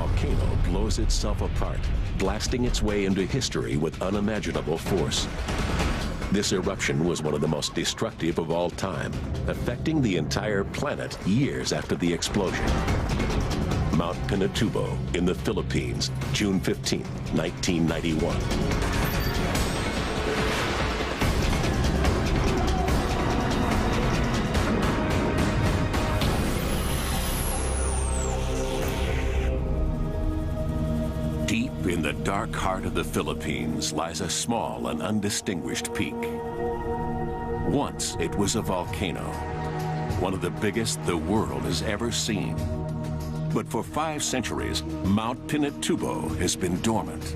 volcano blows itself apart, blasting its way into history with unimaginable force. This eruption was one of the most destructive of all time, affecting the entire planet years after the explosion. Mount Pinatubo in the Philippines, June 15, 1991. Deep in the dark heart of the Philippines lies a small and undistinguished peak. Once it was a volcano, one of the biggest the world has ever seen. But for 5 centuries, Mount Pinatubo has been dormant,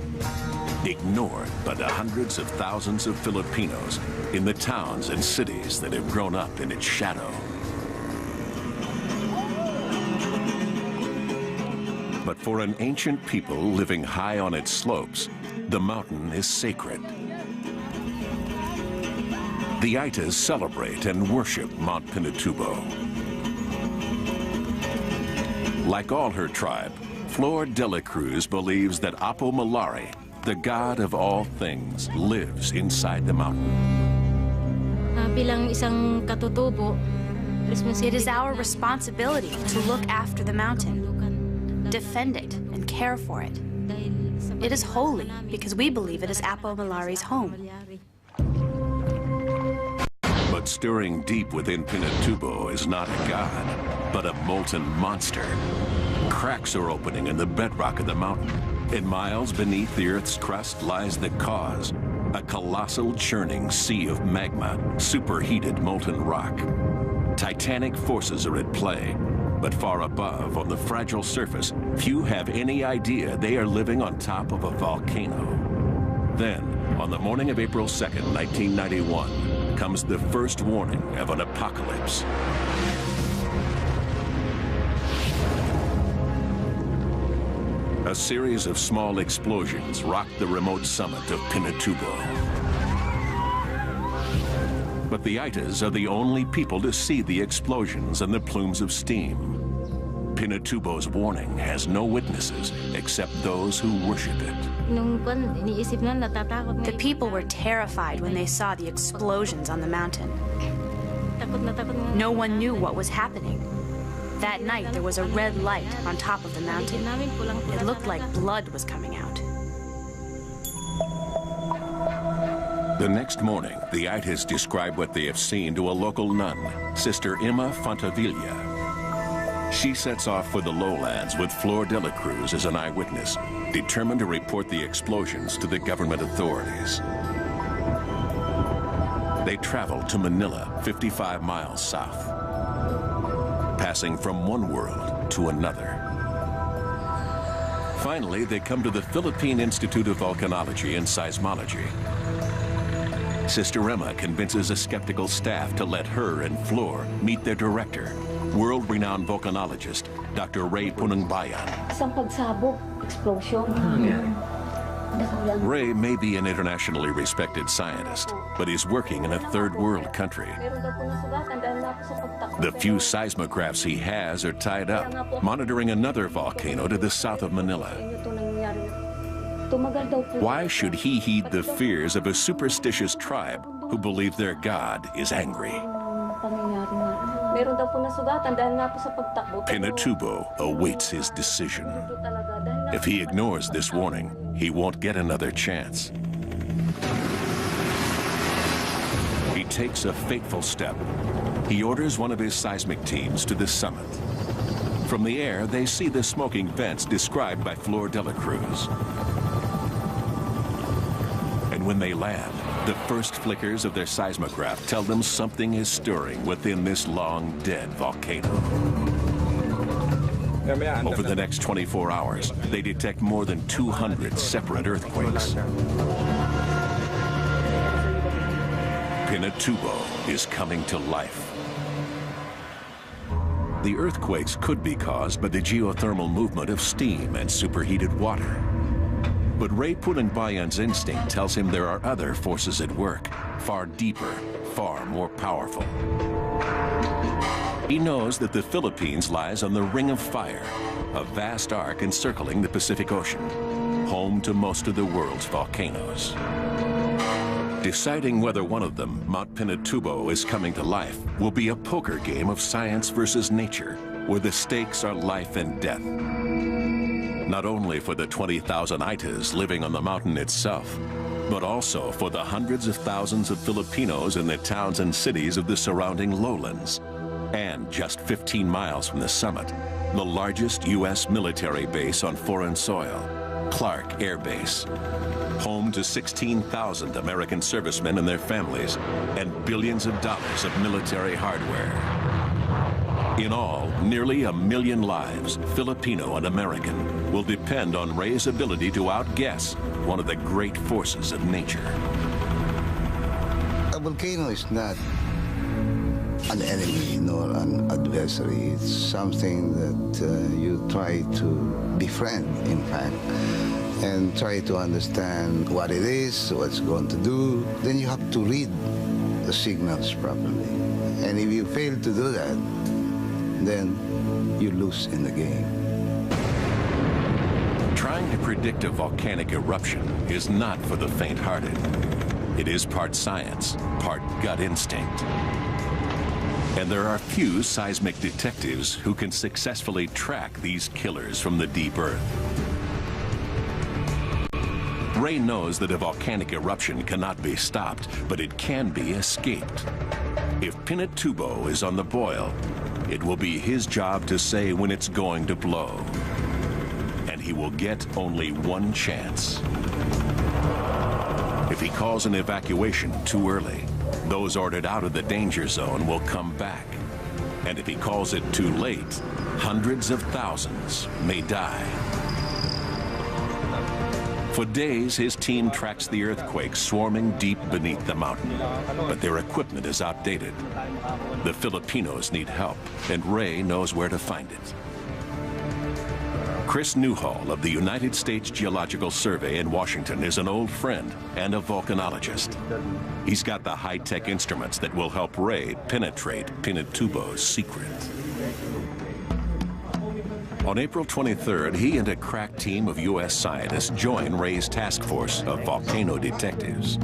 ignored by the hundreds of thousands of Filipinos in the towns and cities that have grown up in its shadow. But for an ancient people living high on its slopes, the mountain is sacred. The Aitas celebrate and worship Mount Pinatubo. Like all her tribe, Flor de la Cruz believes that Apo Malari, the god of all things, lives inside the mountain. Bilang isang katutubo, it is our responsibility to look after the mountain, defend it, and care for it. It is holy because we believe it is Apo Malari's home. But stirring deep within Pinatubo is not a god, but a molten monster. Cracks are opening in the bedrock of the mountain, and miles beneath the Earth's crust lies the cause, a colossal churning sea of magma, superheated molten rock. Titanic forces are at play, but far above, on the fragile surface, few have any idea they are living on top of a volcano. Then, on the morning of April 2nd, 1991, comes the first warning of an apocalypse. A series of small explosions rocked the remote summit of Pinatubo. But the Aitas are the only people to see the explosions and the plumes of steam. Pinatubo's warning has no witnesses except those who worship it. The people were terrified when they saw the explosions on the mountain. No one knew what was happening. That night, there was a red light on top of the mountain. It looked like blood was coming out. The next morning, the Aitas describe what they have seen to a local nun, Sister Emma Fontavilla. She sets off for the lowlands with Flor de la Cruz as an eyewitness, determined to report the explosions to the government authorities. They travel to Manila, 55 miles south, passing from one world to another. Finally, they come to the Philippine Institute of Volcanology and Seismology. Sister Emma convinces a skeptical staff to let her and Flor meet their director, world-renowned volcanologist, Dr. Ray Punangbayan. Ray may be an internationally respected scientist, but he's working in a third-world country. The few seismographs he has are tied up, monitoring another volcano to the south of Manila. Why should he heed the fears of a superstitious tribe who believe their god is angry? Pinatubo awaits his decision. If he ignores this warning, he won't get another chance. He takes a fateful step. He orders one of his seismic teams to the summit. From the air, they see the smoking vents described by Flor de la Cruz. And when they land, the first flickers of their seismograph tell them something is stirring within this long-dead volcano. Over the next 24 hours, they detect more than 200 separate earthquakes. Pinatubo is coming to life. The earthquakes could be caused by the geothermal movement of steam and superheated water. But Ray Punangbayan's instinct tells him there are other forces at work, far deeper, far more powerful. He knows that the Philippines lies on the Ring of Fire, a vast arc encircling the Pacific Ocean, home to most of the world's volcanoes. Deciding whether one of them, Mount Pinatubo, is coming to life will be a poker game of science versus nature, where the stakes are life and death. Not only for the 20,000 Aitas living on the mountain itself, but also for the hundreds of thousands of Filipinos in the towns and cities of the surrounding lowlands. And just 15 miles from the summit, the largest U.S. military base on foreign soil, Clark Air Base, home to 16,000 American servicemen and their families, and billions of dollars of military hardware. In all, nearly 1 million lives, Filipino and American, will depend on Ray's ability to outguess one of the great forces of nature. A volcano is not an enemy nor an adversary. It's something that you try to befriend, in fact, and try to understand what it is, what it's going to do. Then you have to read the signals properly. And if you fail to do that, then you lose in the game. Trying to predict a volcanic eruption is not for the faint-hearted. It is part science, part gut instinct. And there are few seismic detectives who can successfully track these killers from the deep earth. Ray knows that a volcanic eruption cannot be stopped, but it can be escaped. If Pinatubo is on the boil, it will be his job to say when it's going to blow. And he will get only one chance. If he calls an evacuation too early, those ordered out of the danger zone will come back. And if he calls it too late, hundreds of thousands may die. For days, his team tracks the earthquake swarming deep beneath the mountain, but their equipment is outdated. The Filipinos need help, and Ray knows where to find it. Chris Newhall of the United States Geological Survey in Washington is an old friend and a volcanologist. He's got the high-tech instruments that will help Ray penetrate Pinatubo's secret. On April 23rd, he and a crack team of U.S. scientists join Ray's task force of volcano detectives.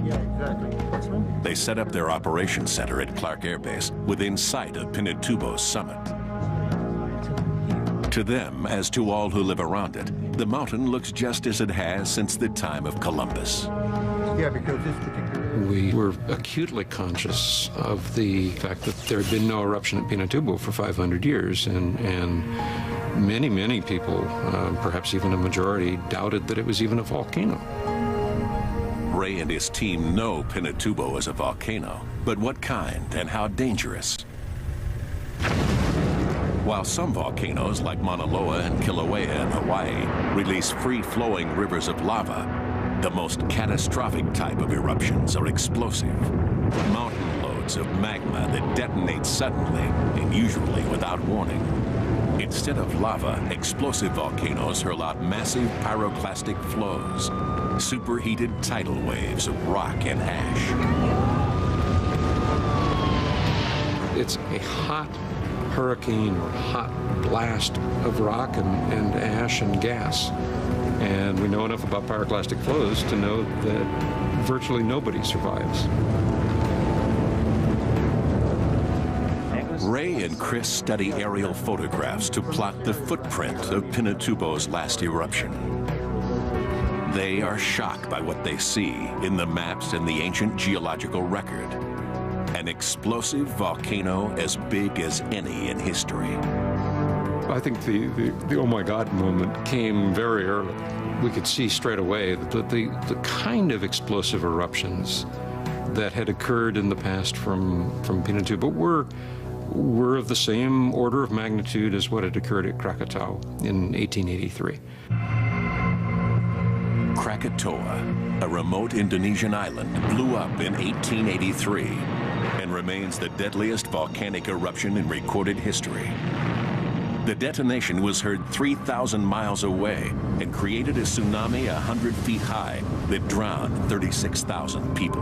They set up their operations center at Clark Air Base within sight of Pinatubo's summit. To them, as to all who live around it, the mountain looks just as it has since the time of Columbus. Yeah, because this particular... We were acutely conscious of the fact that there had been no eruption at Pinatubo for 500 years, and many, many people, perhaps even a majority, doubted that it was even a volcano. Ray and his team know Pinatubo is a volcano, but what kind and how dangerous? While some volcanoes, like Mauna Loa and Kilauea in Hawaii, release free-flowing rivers of lava, the most catastrophic type of eruptions are explosive. Mountain loads of magma that detonate suddenly and usually without warning. Instead of lava, explosive volcanoes hurl out massive pyroclastic flows, superheated tidal waves of rock and ash. It's a hot hurricane or hot blast of rock and ash and gas. And we know enough about pyroclastic flows to know that virtually nobody survives. Ray and Chris study aerial photographs to plot the footprint of Pinatubo's last eruption. They are shocked by what they see in the maps and the ancient geological record. An explosive volcano as big as any in history. I think the oh my God moment came very early. We could see straight away that the kind of explosive eruptions that had occurred in the past from Pinatubo were of the same order of magnitude as what had occurred at Krakatau in 1883. Krakatoa, a remote Indonesian island, blew up in 1883 and remains the deadliest volcanic eruption in recorded history. The detonation was heard 3,000 miles away and created a tsunami 100 feet high that drowned 36,000 people.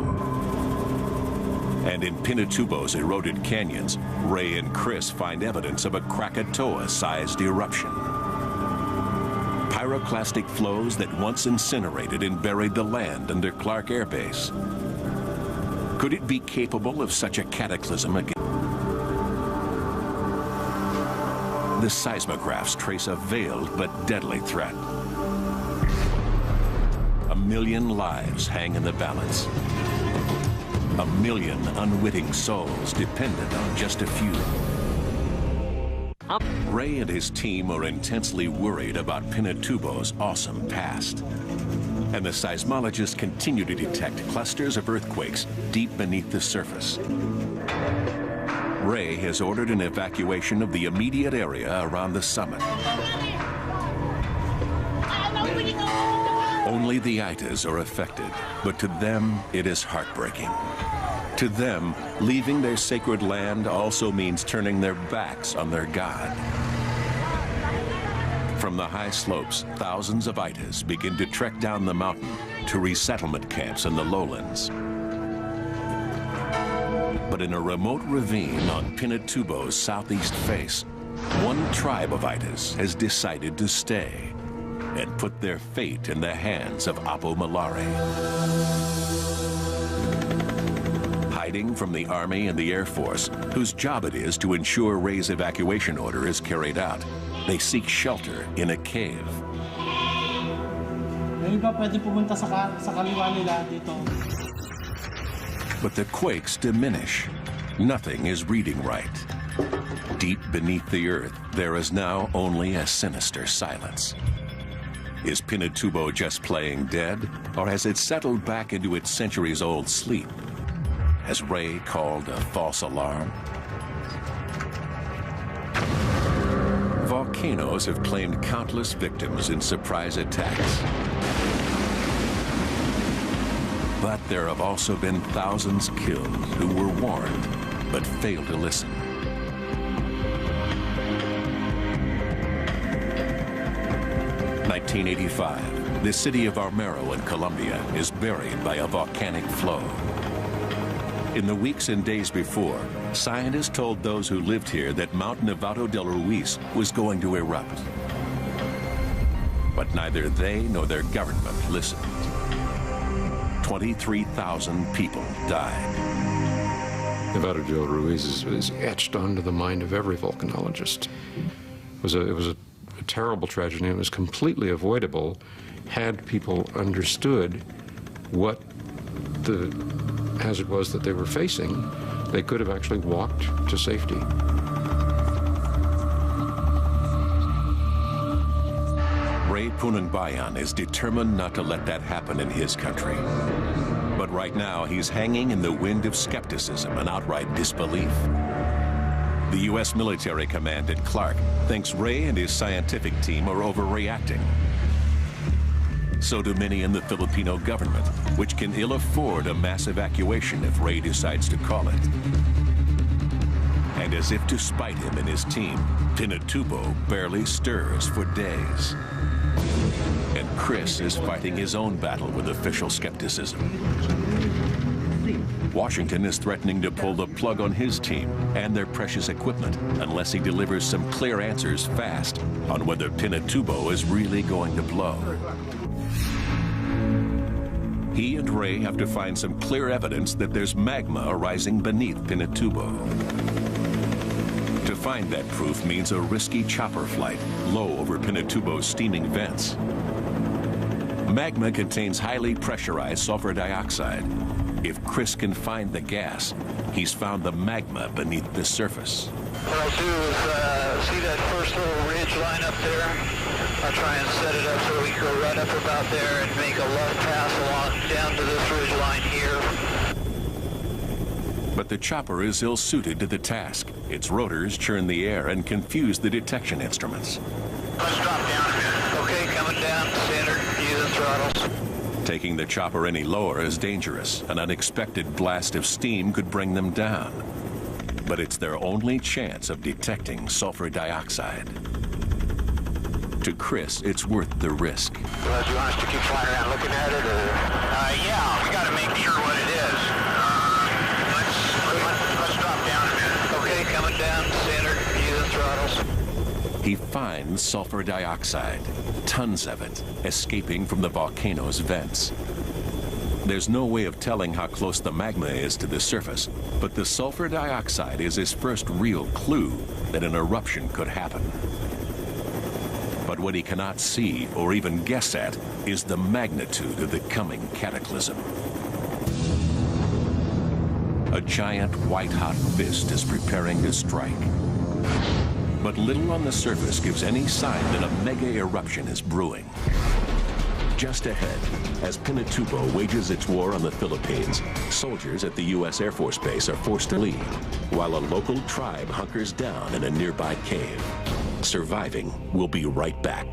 And in Pinatubo's eroded canyons, Ray and Chris find evidence of a Krakatoa-sized eruption. Pyroclastic flows that once incinerated and buried the land under Clark Air Base. Could it be capable of such a cataclysm again? The seismographs trace a veiled but deadly threat. 1 million lives hang in the balance. 1 million unwitting souls dependent on just a few. Ray and his team are intensely worried about Pinatubo's awesome past. And the seismologists continue to detect clusters of earthquakes deep beneath the surface. Ray has ordered an evacuation of the immediate area around the summit. Only the Itas are affected, but to them it is heartbreaking. To them, leaving their sacred land also means turning their backs on their God. From the high slopes, thousands of Itas begin to trek down the mountain to resettlement camps in the lowlands. But in a remote ravine on Pinatubo's southeast face, one tribe of Itas has decided to stay and put their fate in the hands of Apo Malare. Hiding from the Army and the Air Force, whose job it is to ensure Ray's evacuation order is carried out, they seek shelter in a cave. But the quakes diminish. Nothing is reading right. Deep beneath the earth, there is now only a sinister silence. Is Pinatubo just playing dead, or has it settled back into its centuries-old sleep? Has Ray called a false alarm? Volcanoes have claimed countless victims in surprise attacks. But there have also been thousands killed who were warned, but failed to listen. (1985), the city of Armero in Colombia is buried by a volcanic flow. In the weeks and days before, scientists told those who lived here that Mount Nevado del Ruiz was going to erupt. But neither they nor their government listened. 23,000 people died. Nevado del Ruiz is etched onto the mind of every volcanologist. It was a terrible tragedy, and it was completely avoidable had people understood what the hazard was that they were facing. They could have actually walked to safety. Ray Punangbayan is determined not to let that happen in his country. But right now, he's hanging in the wind of skepticism and outright disbelief. The U.S. military command at Clark thinks Ray and his scientific team are overreacting. So do many in the Filipino government, which can ill afford a mass evacuation if Ray decides to call it. And as if to spite him and his team, Pinatubo barely stirs for days. And Chris is fighting his own battle with official skepticism. Washington is threatening to pull the plug on his team and their precious equipment unless he delivers some clear answers fast on whether Pinatubo is really going to blow. He and Ray have to find some clear evidence that there's magma arising beneath Pinatubo. To find that proof means a risky chopper flight low over Pinatubo's steaming vents. Magma contains highly pressurized sulfur dioxide. If Chris can find the gas, he's found the magma beneath the surface. What I'll do is see that first little ridge line up there? I'll try and set it up so we can go right up about there and make a left pass along down to this ridge line here. But the chopper is ill-suited to the task. Its rotors churn the air and confuse the detection instruments. Let's drop down a minute. Okay, coming down, standard, using throttles. Taking the chopper any lower is dangerous. An unexpected blast of steam could bring them down. But it's their only chance of detecting sulfur dioxide. To Chris, it's worth the risk. Well, do you want us to keep flying around looking at it, or? Yeah, we got to make sure what it is. Let's he finds sulfur dioxide, tons of it, escaping from the volcano's vents. There's no way of telling how close the magma is to the surface, but the sulfur dioxide is his first real clue that an eruption could happen. But what he cannot see or even guess at is the magnitude of the coming cataclysm. A giant white-hot fist is preparing to strike. But little on the surface gives any sign that a mega eruption is brewing. Just ahead, as Pinatubo wages its war on the Philippines, soldiers at the U.S. Air Force Base are forced to leave, while a local tribe hunkers down in a nearby cave. Surviving will be right back.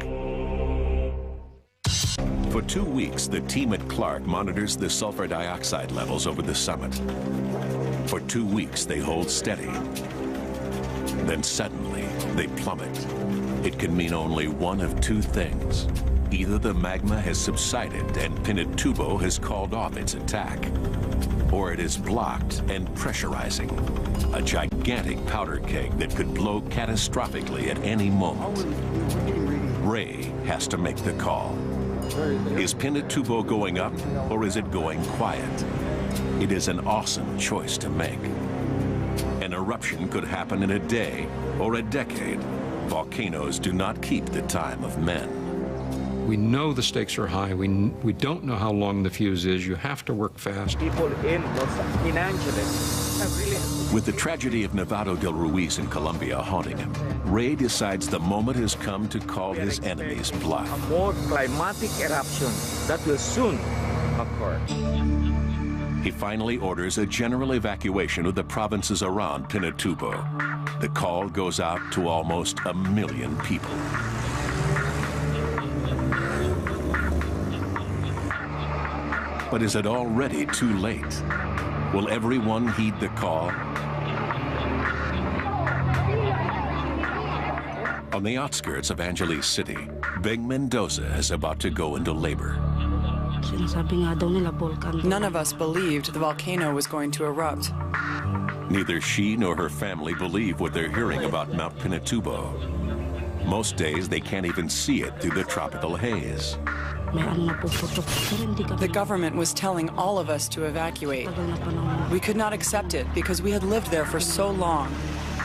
For 2 weeks, the team at Clark monitors the sulfur dioxide levels over the summit. For 2 weeks, they hold steady. Then suddenly, they plummet. It can mean only one of two things. Either the magma has subsided and Pinatubo has called off its attack, or it is blocked and pressurizing. A gigantic powder keg that could blow catastrophically at any moment. Ray has to make the call. Is Pinatubo going up, or is it going quiet? It is an awesome choice to make. An eruption could happen in a day or a decade. Volcanoes do not keep the time of men. We know the stakes are high. We don't know how long the fuse is. You have to work fast. People in Los Angeles have really... With the tragedy of Nevado del Ruiz in Colombia haunting him, Ray decides the moment has come to call his enemies bluff. A more climatic eruption that will soon occur. He finally orders a general evacuation of the provinces around Pinatubo. The call goes out to almost 1 million people. But is it already too late? Will everyone heed the call? On the outskirts of Angeles City, Big Mendoza is about to go into labor. None of us believed the volcano was going to erupt. Neither she nor her family believe what they're hearing about Mount Pinatubo. Most days they can't even see it through the tropical haze. The government was telling all of us to evacuate. We could not accept it because we had lived there for so long,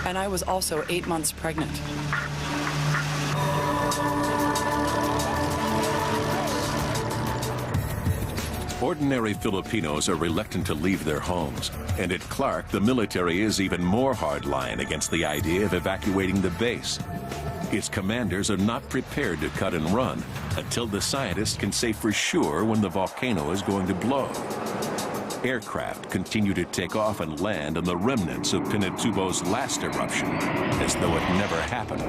and I was also 8 months pregnant. Ordinary Filipinos are reluctant to leave their homes, and at Clark, the military is even more hardline against the idea of evacuating the base. Its commanders are not prepared to cut and run until the scientists can say for sure when the volcano is going to blow. Aircraft continue to take off and land on the remnants of Pinatubo's last eruption, as though it never happened.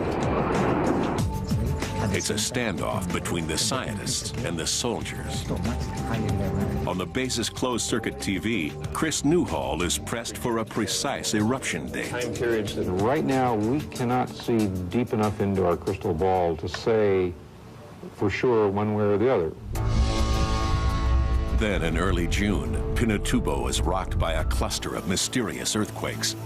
It's a standoff between the scientists and the soldiers. On the base's closed-circuit TV, Chris Newhall is pressed for a precise eruption date. Time periods that right now we cannot see deep enough into our crystal ball to say for sure one way or the other. Then in early June, Pinatubo is rocked by a cluster of mysterious earthquakes.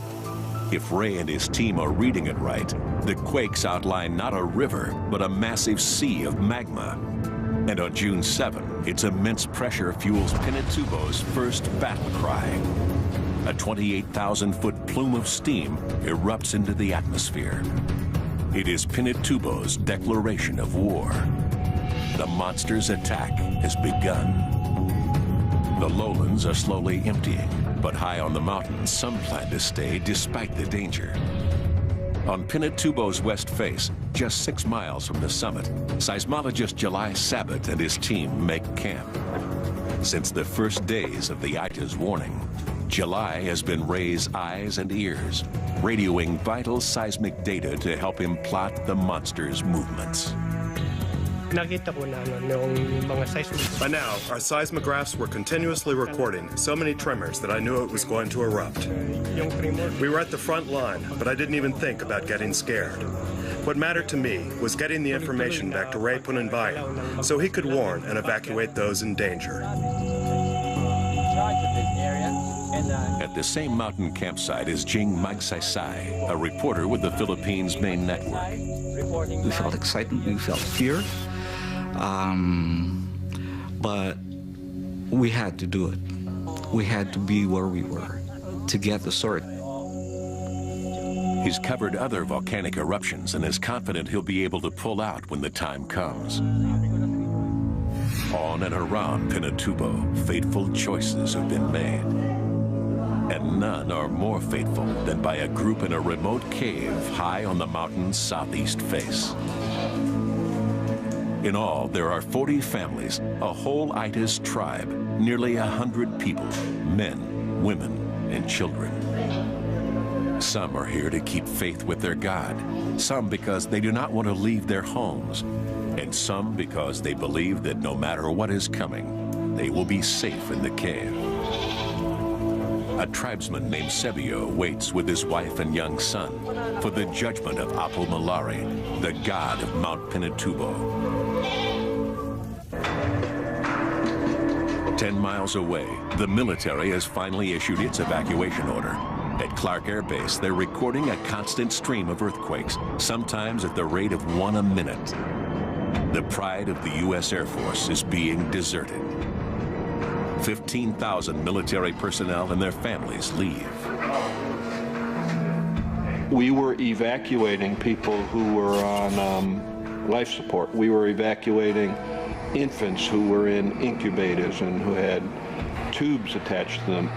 If Ray and his team are reading it right, the quakes outline not a river, but a massive sea of magma. And on June 7, its immense pressure fuels Pinatubo's first battle cry. A 28,000-foot plume of steam erupts into the atmosphere. It is Pinatubo's declaration of war. The monster's attack has begun. The lowlands are slowly emptying, but high on the mountains, some plan to stay despite the danger. On Pinatubo's west face, just 6 miles from the summit, seismologist July Sabat and his team make camp. Since the first days of the ITA's warning, July has been Ray's eyes and ears, radioing vital seismic data to help him plot the monster's movements. By now, our seismographs were continuously recording so many tremors that I knew it was going to erupt. We were at the front line, but I didn't even think about getting scared. What mattered to me was getting the information back to Ray Punanbayan so he could warn and evacuate those in danger. At the same mountain campsite is Jing Magsaysay, a reporter with the Philippines' main network. We felt excitement, we felt fear, but we had to do it. We had to be where we were to get the story. He's covered other volcanic eruptions and is confident he'll be able to pull out when the time comes. On and around Pinatubo, fateful choices have been made. And none are more fateful than by a group in a remote cave high on the mountain's southeast face. In all, there are 40 families, a whole Itis tribe, nearly 100 people, men, women, and children. Some are here to keep faith with their God, some because they do not want to leave their homes, and some because they believe that no matter what is coming, they will be safe in the cave. A tribesman named Sebio waits with his wife and young son for the judgment of Apo Malari, the god of Mount Pinatubo. 10 miles away, the military has finally issued its evacuation order. At Clark Air Base, they're recording a constant stream of earthquakes, sometimes at the rate of 1 a minute. The pride of the U.S. Air Force is being deserted. 15,000 military personnel and their families leave. We were evacuating people who were on life support. We were evacuating infants who were in incubators and who had tubes attached to them.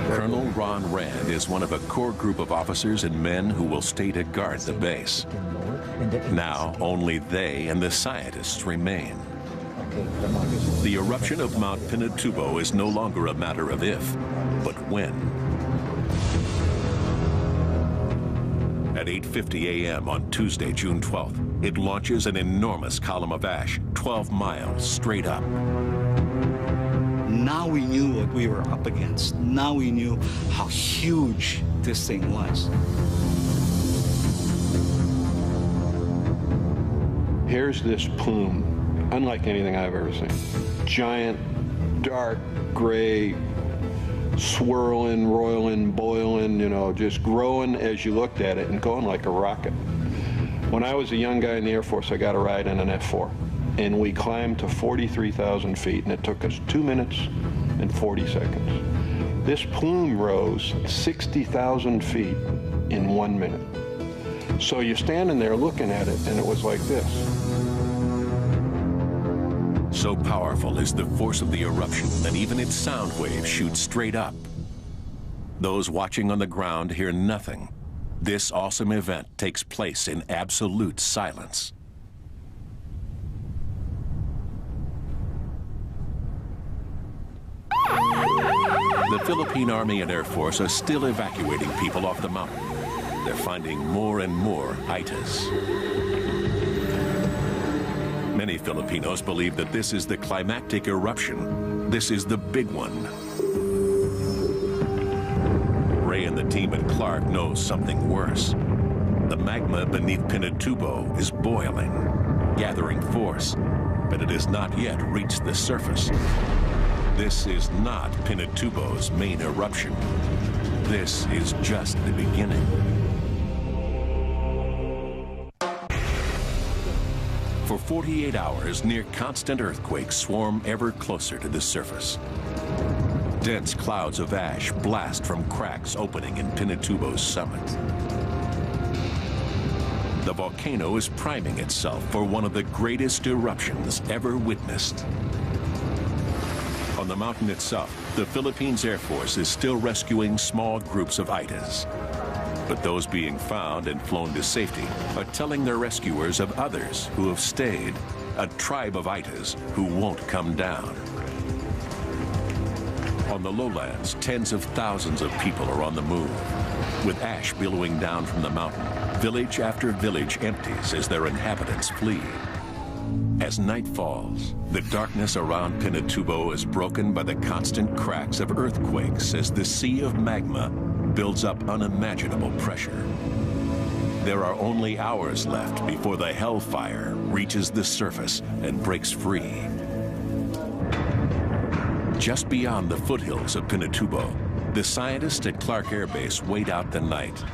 Colonel Ron Rand is one of a core group of officers and men who will stay to guard the base. Now, only they and the scientists remain. The eruption of Mount Pinatubo is no longer a matter of if, but when. At 8:50 a.m. on Tuesday, June 12th, it launches an enormous column of ash, 12 miles straight up. Now we knew what we were up against. Now we knew how huge this thing was. Here's this plume, unlike anything I've ever seen. Giant, dark, gray, swirling, roiling, boiling, you know, just growing as you looked at it and going like a rocket. When I was a young guy in the Air Force, I got a ride in an F-4. And we climbed to 43,000 feet, and it took us 2 minutes and 40 seconds. This plume rose 60,000 feet in 1 minute. So you're standing there looking at it, and it was like this. So powerful is the force of the eruption that even its sound waves shoot straight up. Those watching on the ground hear nothing. This awesome event takes place in absolute silence. The Philippine Army and Air Force are still evacuating people off the mountain. They're finding more and more itis. Many Filipinos believe that this is the climactic eruption. This is the big one. Ray and the team at Clark know something worse. The magma beneath Pinatubo is boiling, gathering force, but it has not yet reached the surface. This is not Pinatubo's main eruption. This is just the beginning. For 48 hours, near constant earthquakes swarm ever closer to the surface. Dense clouds of ash blast from cracks opening in Pinatubo's summit. The volcano is priming itself for one of the greatest eruptions ever witnessed. On the mountain itself, the Philippines Air Force is still rescuing small groups of itis. But those being found and flown to safety are telling their rescuers of others who have stayed, a tribe of itis who won't come down. On the lowlands, tens of thousands of people are on the move. With ash billowing down from the mountain, village after village empties as their inhabitants flee. As night falls, the darkness around Pinatubo is broken by the constant cracks of earthquakes as the sea of magma builds up unimaginable pressure. There are only hours left before the hellfire reaches the surface and breaks free. Just beyond the foothills of Pinatubo, the scientists at Clark Air Base wait out the night.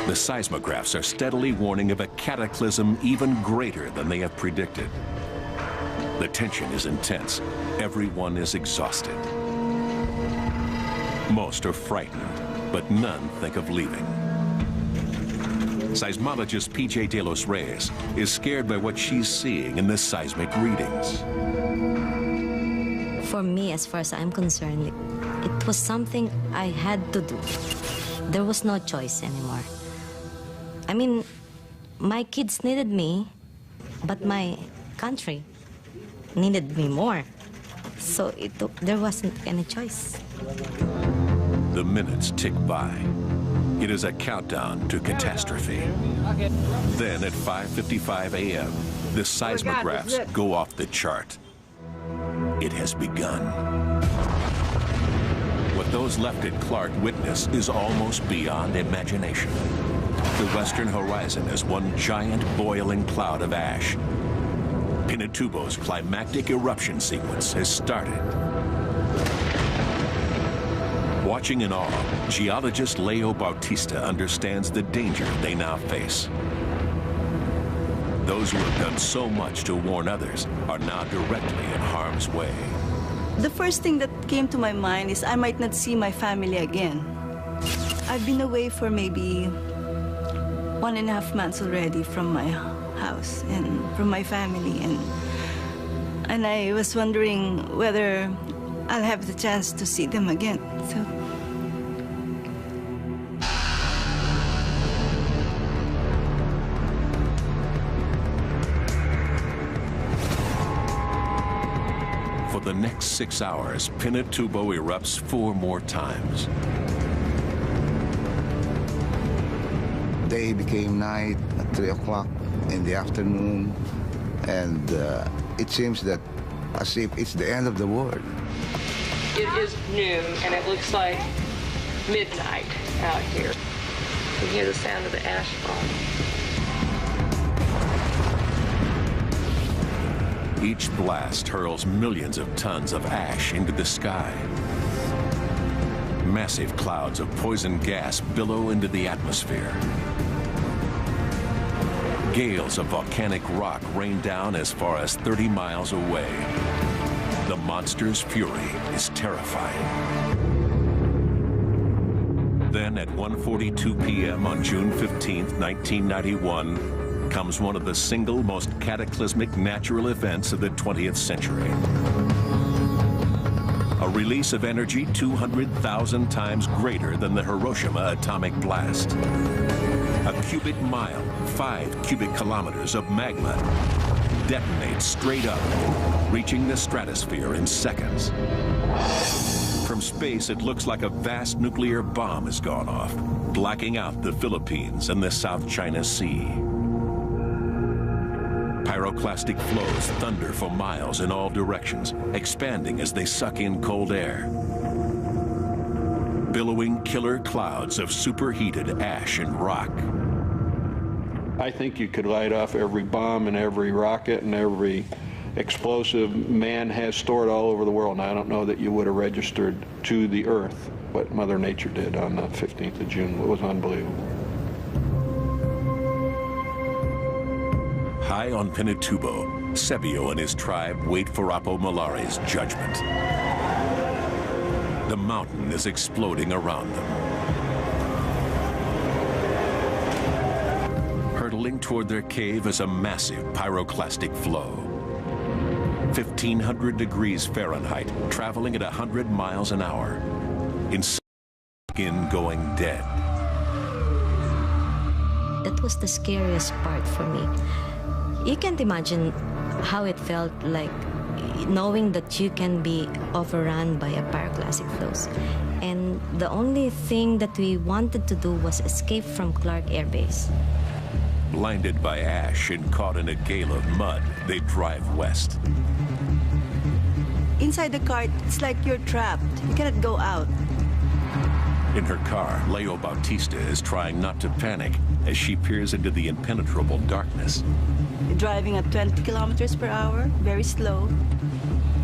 The seismographs are steadily warning of a cataclysm even greater than they have predicted. The tension is intense. Everyone is exhausted. Most are frightened, but none think of leaving. Seismologist P.J. De Los Reyes is scared by what she's seeing in the seismic readings. For me, as far as I'm concerned, it was something I had to do. There was no choice anymore. I mean, my kids needed me, but my country needed me more. So there wasn't any choice. The minutes tick by. It is a countdown to catastrophe. Then at 5:55 a.m., the seismographs go off the chart. It has begun. What those left at Clark witness is almost beyond imagination. The western horizon is one giant boiling cloud of ash. Pinatubo's climactic eruption sequence has started. Watching in awe, geologist Leo Bautista understands the danger they now face. Those who have done so much to warn others are now directly in harm's way. The first thing that came to my mind is I might not see my family again. I've been away for maybe 1.5 months already from my house and from my family, and I was wondering whether I'll have the chance to see them again. So. For the next 6 hours, Pinatubo erupts 4 more times. Day became night at 3 o'clock in the afternoon, and it seems that as if it's the end of the world. It is noon, and it looks like midnight out here. You can hear the sound of the ash falling. Each blast hurls millions of tons of ash into the sky. Massive clouds of poison gas billow into the atmosphere. Gales of volcanic rock rain down as far as 30 miles away. The monster's fury is terrifying. Then at 1:42 p.m. on June 15, 1991, comes one of the single most cataclysmic natural events of the 20th century. A release of energy 200,000 times greater than the Hiroshima atomic blast. A cubic mile, 5 cubic kilometers of magma detonates straight up, reaching the stratosphere in seconds. From space, it looks like a vast nuclear bomb has gone off, blacking out the Philippines and the South China Sea. Pyroclastic flows thunder for miles in all directions, expanding as they suck in cold air. Billowing killer clouds of superheated ash and rock. I think you could light off every bomb and every rocket and every explosive man has stored all over the world, and I don't know that you would have registered to the Earth what Mother Nature did on the 15th of June. It was unbelievable. High on Pinatubo, Sebio and his tribe wait for Apo Malare's judgment. The mountain is exploding around them. Hurtling toward their cave is a massive pyroclastic flow. 1,500 degrees Fahrenheit, traveling at 100 miles an hour. In skin going dead. That was the scariest part for me. You can't imagine how it felt like knowing that you can be overrun by a pyroclastic flows. And the only thing that we wanted to do was escape from Clark Air Base. Blinded by ash and caught in a gale of mud, they drive west. Inside the car, it's like you're trapped. You cannot go out. In her car, Leo Bautista is trying not to panic as she peers into the impenetrable darkness. Driving at 20 kilometers per hour, very slow.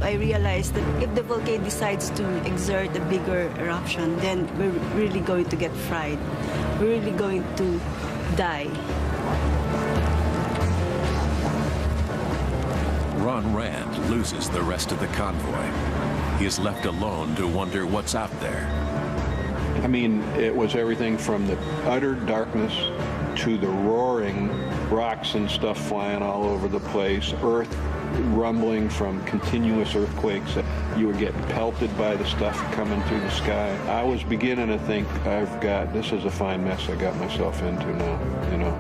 I realized that if the volcano decides to exert a bigger eruption, then we're really going to get fried. We're really going to die. Ron Rand loses the rest of the convoy. He is left alone to wonder what's out there. I mean, it was everything from the utter darkness to the roaring rocks and stuff flying all over the place, earth rumbling from continuous earthquakes. You would get pelted by the stuff coming through the sky. I was beginning to think, this is a fine mess I got myself into now, you know.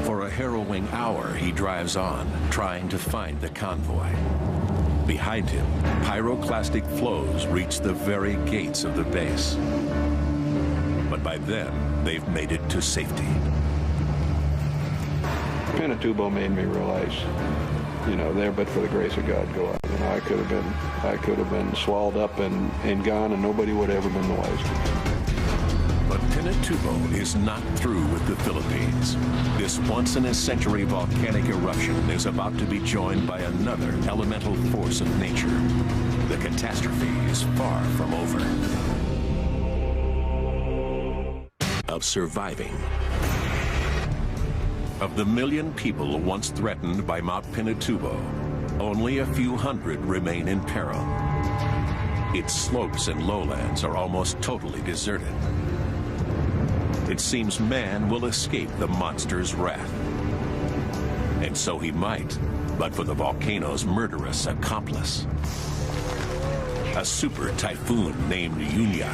For a harrowing hour, he drives on, trying to find the convoy. Behind him, pyroclastic flows reach the very gates of the base. But by then, they've made it to safety. Pinatubo made me realize, you know, there but for the grace of God go out. You know, I could have been swallowed up and gone, and nobody would have ever been the wiser. But Pinatubo is not through with the Philippines. This once-in-a-century volcanic eruption is about to be joined by another elemental force of nature. The catastrophe is far from over. Of surviving. Of the 1 million people once threatened by Mount Pinatubo, only a few hundred remain in peril. Its slopes and lowlands are almost totally deserted. It seems man will escape the monster's wrath. And so he might, but for the volcano's murderous accomplice. A super typhoon named Yunya.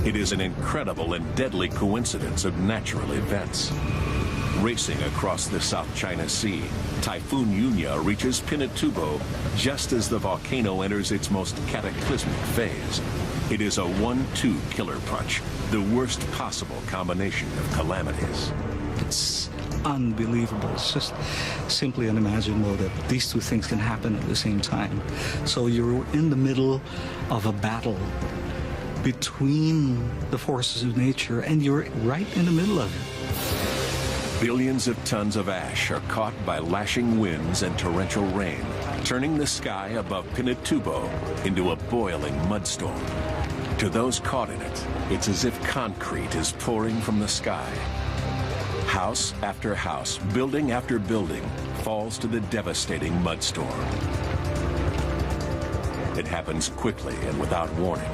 It is an incredible and deadly coincidence of natural events. Racing across the South China Sea, Typhoon Yunya reaches Pinatubo just as the volcano enters its most cataclysmic phase. It is a 1-2 killer punch, the worst possible combination of calamities. It's unbelievable. It's just simply unimaginable that these two things can happen at the same time. So you're in the middle of a battle between the forces of nature, and you're right in the middle of it. Billions of tons of ash are caught by lashing winds and torrential rain, turning the sky above Pinatubo into a boiling mudstorm. To those caught in it, it's as if concrete is pouring from the sky. House after house, building after building, falls to the devastating mudstorm. It happens quickly and without warning,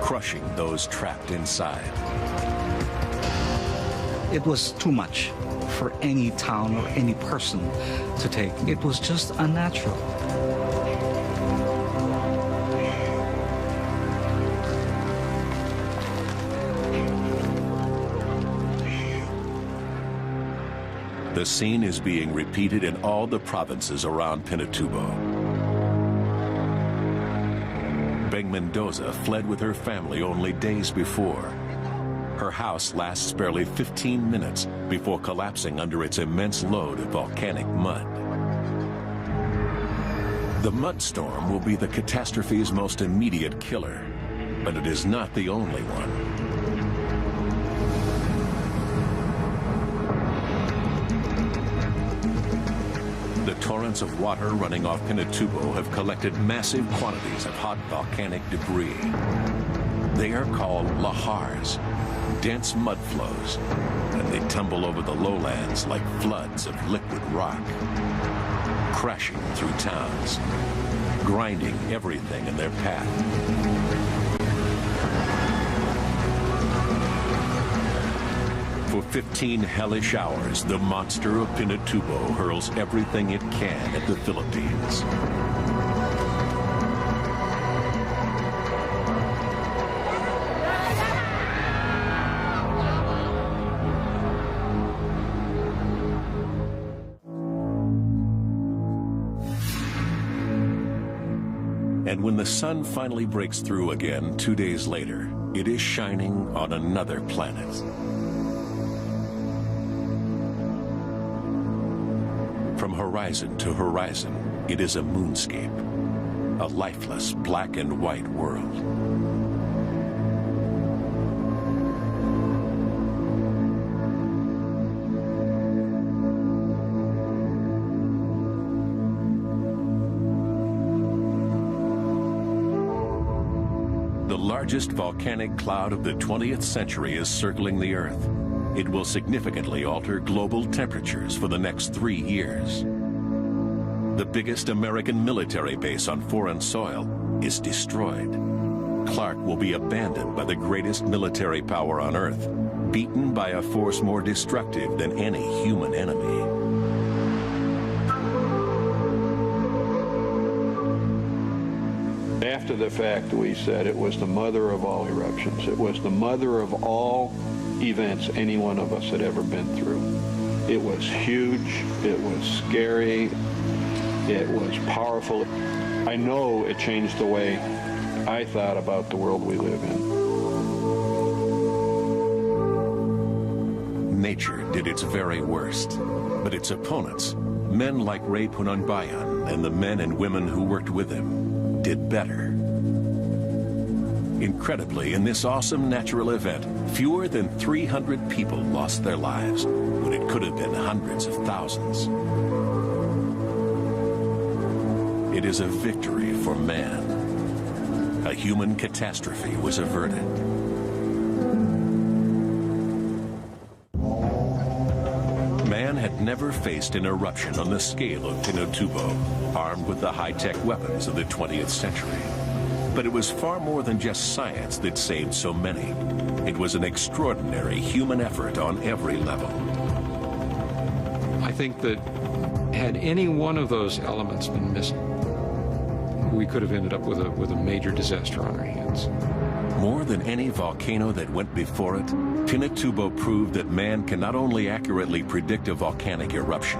crushing those trapped inside. It was too much for any town or any person to take. It was just unnatural. The scene is being repeated in all the provinces around Pinatubo. Beng Mendoza fled with her family only days before. Her house lasts barely 15 minutes before collapsing under its immense load of volcanic mud. The mudstorm will be the catastrophe's most immediate killer, but it is not the only one. The torrents of water running off Pinatubo have collected massive quantities of hot volcanic debris. They are called lahars, dense mud flows, and they tumble over the lowlands like floods of liquid rock, crashing through towns, grinding everything in their path. For 15 hellish hours, the monster of Pinatubo hurls everything it can at the Philippines. And when the sun finally breaks through again 2 days later, it is shining on another planet. From horizon to horizon, it is a moonscape, a lifeless black and white world. largest volcanic cloud of the 20th century is circling the Earth. It will significantly alter global temperatures for the next 3 years. The biggest American military base on foreign soil is destroyed. Clark will be abandoned by the greatest military power on Earth, beaten by a force more destructive than any human enemy. After the fact, we said it was the mother of all eruptions. It was the mother of all events any one of us had ever been through. It was huge, it was scary, it was powerful. I know it changed the way I thought about the world we live in. Nature did its very worst, but its opponents, men like Ray Punangbayan and the men and women who worked with him, did better. Incredibly, in this awesome natural event, fewer than 300 people lost their lives when it could have been hundreds of thousands. It is a victory for man. A human catastrophe was averted. Man had never faced an eruption on the scale of Pinatubo, armed with the high-tech weapons of the 20th century. But it was far more than just science that saved so many. It was an extraordinary human effort on every level. I think that had any one of those elements been missing, we could have ended up with a major disaster on our hands. More than any volcano that went before it, Pinatubo proved that man can not only accurately predict a volcanic eruption,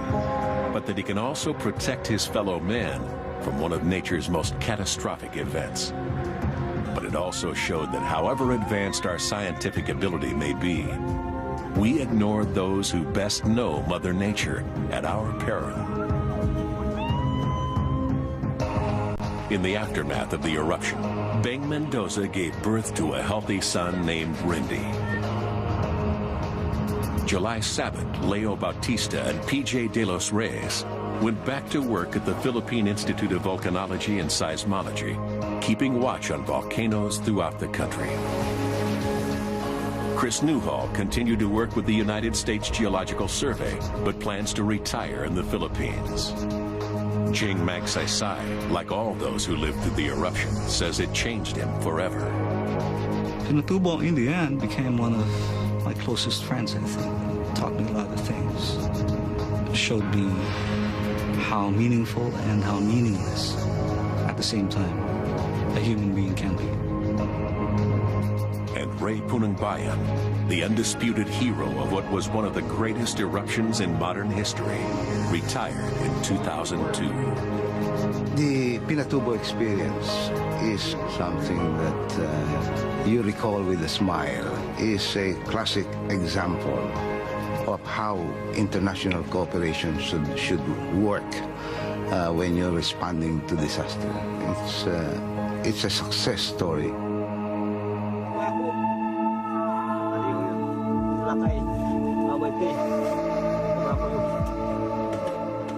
but that he can also protect his fellow man from one of nature's most catastrophic events. But it also showed that however advanced our scientific ability may be, we ignored those who best know Mother Nature at our peril. In the aftermath of the eruption, Beng Mendoza gave birth to a healthy son named Rindy. July 7th, Leo Bautista and PJ De Los Reyes went back to work at the Philippine Institute of Volcanology and Seismology, keeping watch on volcanoes throughout the country. Chris Newhall continued to work with the United States Geological Survey, but plans to retire in the Philippines. Ching Magsaysay, like all those who lived through the eruption, says it changed him forever. Pinatubo, in the end, became one of my closest friends, I think. Taught me a lot of things. Showed me how meaningful and how meaningless at the same time a human being can be. And Ray Punangbayan, the undisputed hero of what was one of the greatest eruptions in modern history, retired in 2002. The Pinatubo experience is something that you recall with a smile. It's a classic example of how international cooperation should work when you're responding to disaster. It's a success story.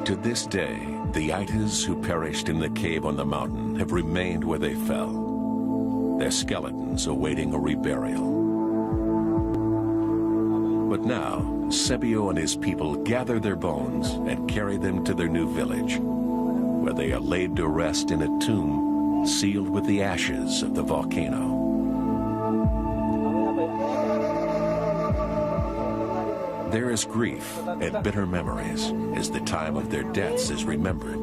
To this day, the Aitas who perished in the cave on the mountain have remained where they fell, their skeletons awaiting a reburial. But now, Sebio and his people gather their bones and carry them to their new village, where they are laid to rest in a tomb sealed with the ashes of the volcano. There is grief and bitter memories as the time of their deaths is remembered.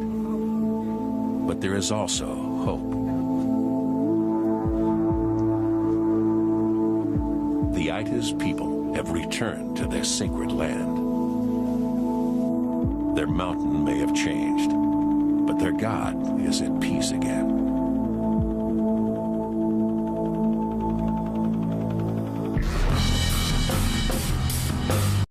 But there is also hope. The Aitas people have returned to their sacred land. Their mountain may have changed, but their God is at peace again.